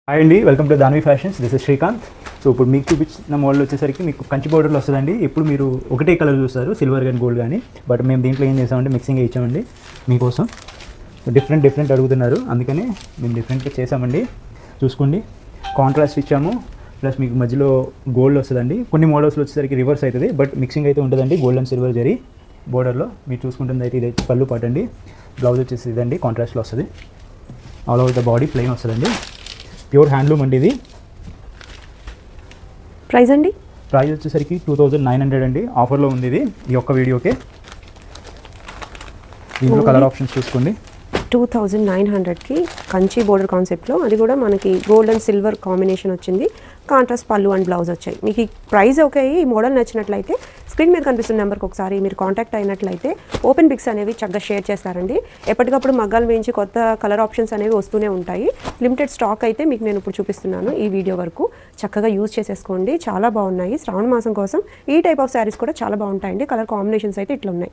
Hi అండి, welcome to Danvi fashions. This is Srikanth. So ఇప్పుడు మీకు చూపించిన మోడల్ వచ్చేసరికి మీకు కంచి బోర్డర్లో వస్తుందండి. ఇప్పుడు మీరు ఒకటే కలర్ చూస్తారు, సిల్వర్ కానీ గోల్డ్ కానీ. బట్ మేము దీంట్లో ఏం చేసామంటే మిక్సింగ్ ఇచ్చామండి మీకోసం. డిఫరెంట్ అడుగుతున్నారు, అందుకని మేము డిఫరెంట్గా చేసామండి. చూసుకోండి, కాంట్రాస్ట్ ఇచ్చాము, ప్లస్ మీకు మధ్యలో గోల్డ్ వస్తుందండి. కొన్ని మోడల్స్లో వచ్చేసరికి రివర్స్ అవుతుంది, బట్ మిక్సింగ్ అయితే ఉంటుందండి. గోల్డ్ అండ్ సిల్వర్ జరీ బోర్డర్లో మీరు చూసుకుంటుంది అయితే ఇది పళ్ళు పాట అండి. బ్లౌజ్ వచ్చేసి ఇదండి, కాంట్రాస్ట్లో వస్తుంది. All over the body plain వస్తుందండి. ప్యూర్ హ్యాండ్లూమ్ అండి ఇది. ప్రైస్ అండి? ప్రైస్ వచ్చేసరికి 2900 అండి. ఆఫర్లో ఉంది ఇది ఈ ఒక్క వీడియోకే. దీంట్లో కలర్ ఆప్షన్స్ చూసుకోండి. 2900కి కంచి బోర్డర్ కాన్సెప్ట్లో, అది కూడా మనకి గోల్డ్ అండ్ సిల్వర్ కాంబినేషన్ వచ్చింది. కాంట్రాస్ట్ పళ్ళు అండ్ బ్లౌజ్ వచ్చాయి. మీకు ఈ ప్రైస్ ఓకే, ఈ మోడల్ నచ్చినట్లయితే స్క్రీన్ మీద కనిపిస్తున్న నెంబర్కి ఒకసారి మీరు కాంటాక్ట్ అయినట్లయితే ఓపెన్ పిక్స్ అనేవి చక్కగా షేర్ చేస్తారండి. ఎప్పటికప్పుడు మగ్గాలు వేయించి కొత్త కలర్ ఆప్షన్స్ అనేవి వస్తూనే ఉంటాయి. లిమిటెడ్ స్టాక్ అయితే మీకు నేను ఇప్పుడు చూపిస్తున్నాను. ఈ వీడియో వరకు చక్కగా యూజ్ చేసేసుకోండి, చాలా బాగున్నాయి. శ్రావణ మాసం కోసం ఈ టైప్ ఆఫ్ శారీస్ కూడా చాలా బాగుంటాయండి. కలర్ కాంబినేషన్స్ అయితే ఇట్లా ఉన్నాయి.